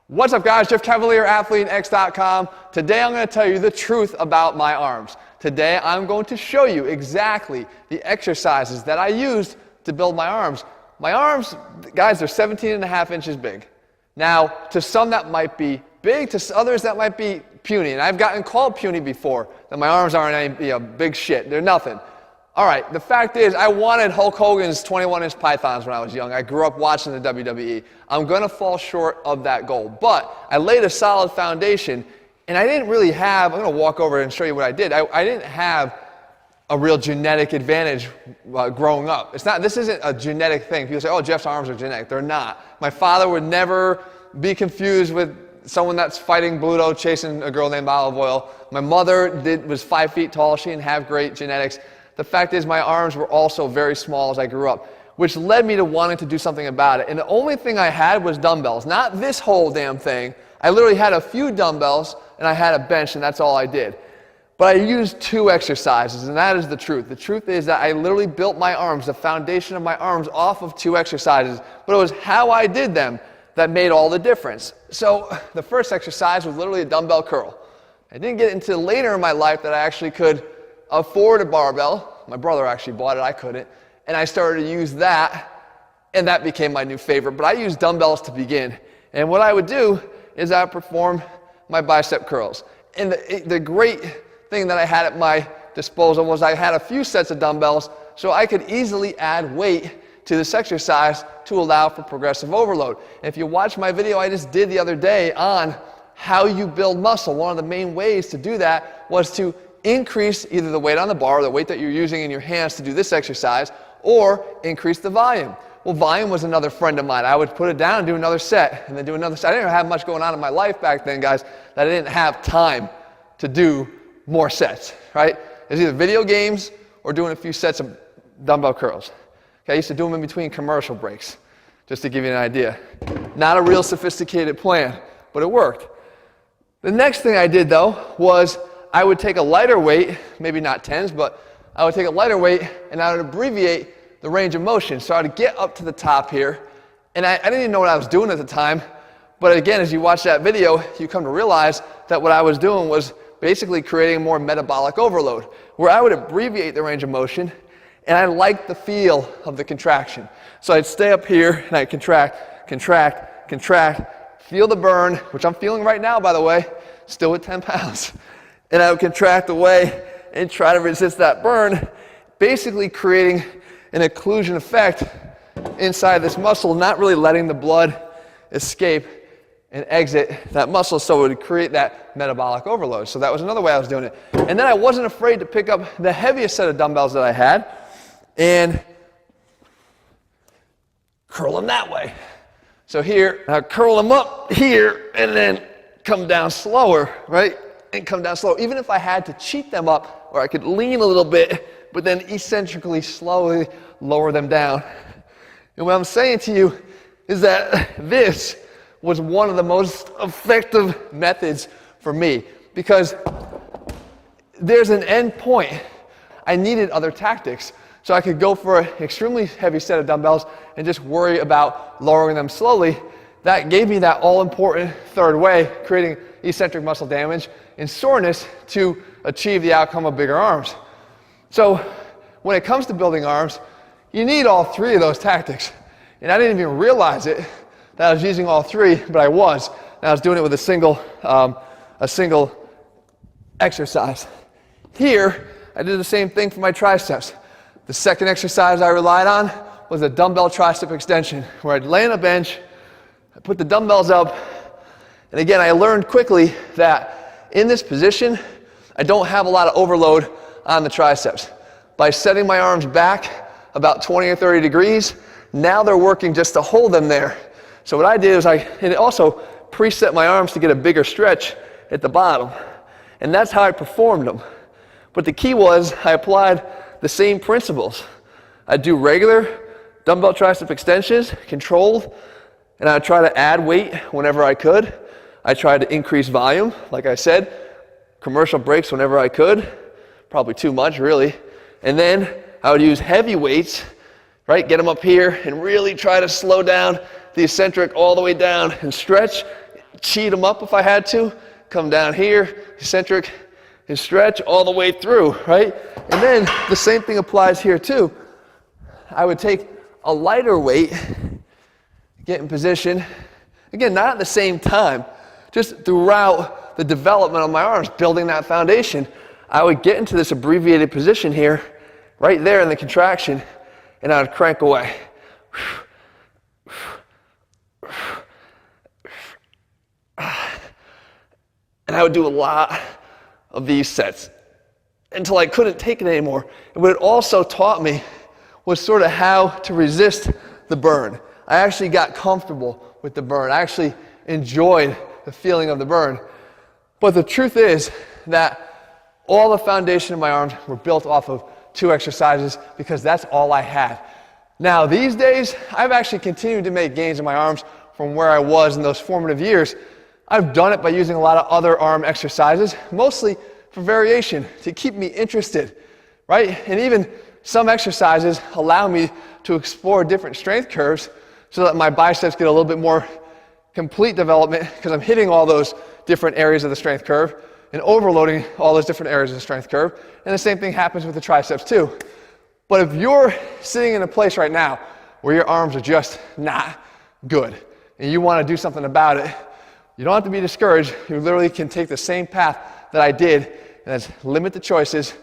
What's up, guys? Jeff Cavalier, ATHLEAN-X.com. Today I'm going to tell you the truth about my arms. Today I'm going to show you exactly the exercises that I used to build my arms. My arms, guys, they're 17.5 inches big. Now, to some that might be big, to others that might be puny. And I've gotten called puny before, that my arms aren't any big shit. They're nothing. All right, the fact is, I wanted Hulk Hogan's 21-inch pythons when I was young. I grew up watching the WWE. I'm going to fall short of that goal. But I laid a solid foundation, and I didn't really have, I'm going to walk over and show you what I did. I didn't have a real genetic advantage growing up. This isn't a genetic thing. People say, oh, Jeff's arms are genetic. They're not. My father would never be confused with someone that's fighting Bluto, chasing a girl named Olive Oil. My mother was 5 feet tall. She didn't have great genetics. The fact is, my arms were also very small as I grew up, which led me to wanting to do something about it. And the only thing I had was dumbbells, not this whole damn thing. I literally had a few dumbbells, and I had a bench, and that's all I did. But I used 2 exercises, and that is the truth. The truth is that I literally built my arms, the foundation of my arms, off of 2 exercises. But it was how I did them that made all the difference. So the first exercise was literally a dumbbell curl. I didn't get into later in my life that I actually could afford a barbell. My brother actually bought it, I couldn't. And I started to use that, and that became my new favorite. But I used dumbbells to begin. And what I would do is I would perform my bicep curls. And the great thing that I had at my disposal was I had a few sets of dumbbells, so I could easily add weight to this exercise to allow for progressive overload. And if you watch my video I just did the other day on how you build muscle, one of the main ways to do that was to increase either the weight on the bar, or the weight that you're using in your hands to do this exercise, or increase the volume. Well, volume was another friend of mine. I would put it down and do another set, and then do another set. I didn't have much going on in my life back then, guys, that I didn't have time to do more sets, right? It was either video games or doing a few sets of dumbbell curls. Okay, I used to do them in between commercial breaks, just to give you an idea. Not a real sophisticated plan, but it worked. The next thing I did, though, was I would take a lighter weight, maybe not 10s, but I would take a lighter weight and I would abbreviate the range of motion. So I would get up to the top here, and I didn't even know what I was doing at the time, but again, as you watch that video, you come to realize that what I was doing was basically creating more metabolic overload, where I would abbreviate the range of motion, and I liked the feel of the contraction. So I'd stay up here, and I'd contract, contract, contract, feel the burn, which I'm feeling right now, by the way, still with 10 pounds. And I would contract away and try to resist that burn, basically creating an occlusion effect inside this muscle, not really letting the blood escape and exit that muscle, so it would create that metabolic overload. So that was another way I was doing it. And then I wasn't afraid to pick up the heaviest set of dumbbells that I had and curl them that way. So here, I curl them up here and then come down slower, right? And come down slow, even if I had to cheat them up, or I could lean a little bit, but then eccentrically, slowly lower them down. And what I'm saying to you is that this was one of the most effective methods for me, because there's an end point. I needed other tactics, so I could go for an extremely heavy set of dumbbells and just worry about lowering them slowly. That gave me that all-important third way, creating eccentric muscle damage and soreness to achieve the outcome of bigger arms. So when it comes to building arms, you need all 3 of those tactics. And I didn't even realize it that I was using all 3, but I was. And I was doing it with a single exercise. Here, I did the same thing for my triceps. The second exercise I relied on was a dumbbell tricep extension, where I'd lay on a bench, I put the dumbbells up, and again, I learned quickly that in this position, I don't have a lot of overload on the triceps. By setting my arms back about 20 or 30 degrees, now they're working just to hold them there. So what I did is and also preset my arms to get a bigger stretch at the bottom. And that's how I performed them. But the key was I applied the same principles. I'd do regular dumbbell tricep extensions, controlled, and I'd try to add weight whenever I could. I tried to increase volume, like I said, commercial breaks whenever I could, probably too much really. And then I would use heavy weights, right? Get them up here and really try to slow down the eccentric all the way down and stretch cheat them up if I had to. Come down here, eccentric, and stretch all the way through, right? And then the same thing applies here too. I would take a lighter weight, get in position. Again, not at the same time, just throughout the development of my arms, building that foundation. I would get into this abbreviated position here, right there in the contraction, and I would crank away. And I would do a lot of these sets until I couldn't take it anymore. And what it also taught me was sort of how to resist the burn. I actually got comfortable with the burn. I actually enjoyed the feeling of the burn. But the truth is that all the foundation of my arms were built off of 2 exercises because that's all I had. Now, these days, I've actually continued to make gains in my arms from where I was in those formative years. I've done it by using a lot of other arm exercises, mostly for variation, to keep me interested, right? And even some exercises allow me to explore different strength curves so that my biceps get a little bit more complete development because I'm hitting all those different areas of the strength curve and overloading all those different areas of the strength curve. And the same thing happens with the triceps too. But if you're sitting in a place right now where your arms are just not good and you want to do something about it, you don't have to be discouraged. You literally can take the same path that I did, and that's limit the choices,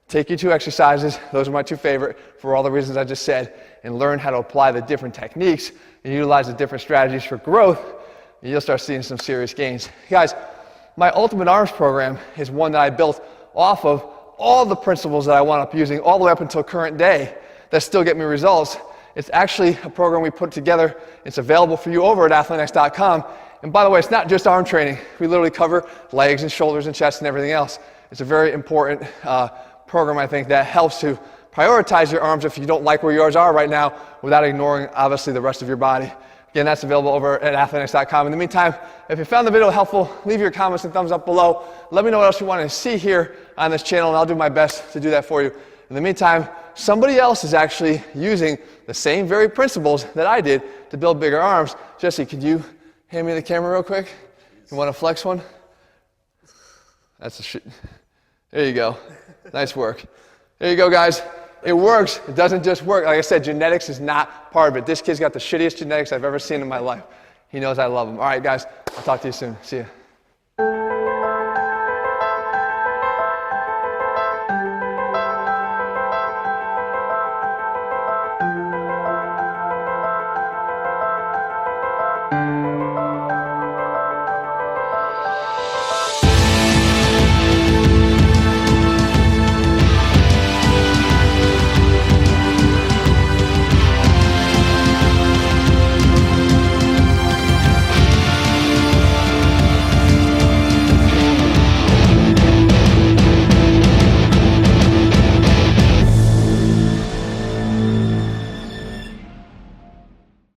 take your 2 exercises, those are my 2 favorite for all the reasons I just said, and learn how to apply the different techniques and utilize the different strategies for growth, and you'll start seeing some serious gains. Guys, my Ultimate Arms program is one that I built off of all the principles that I wound up using all the way up until current day that still get me results. It's actually a program we put together. It's available for you over at ATHLEAN-X.com. And by the way, it's not just arm training. We literally cover legs and shoulders and chest and everything else. It's a very important program, I think, that helps to prioritize your arms if you don't like where yours are right now without ignoring, obviously, the rest of your body. Again, that's available over at ATHLEAN-X.com. In the meantime, if you found the video helpful, leave your comments and thumbs up below. Let me know what else you want to see here on this channel, and I'll do my best to do that for you. In the meantime, somebody else is actually using the same very principles that I did to build bigger arms. Jesse, could you hand me the camera real quick? You want to flex one? That's a shit. There you go. Nice work. There you go, guys. It works. It doesn't just work. Like I said, genetics is not part of it. This kid's got the shittiest genetics I've ever seen in my life. He knows I love him. All right, guys. I'll talk to you soon. See ya.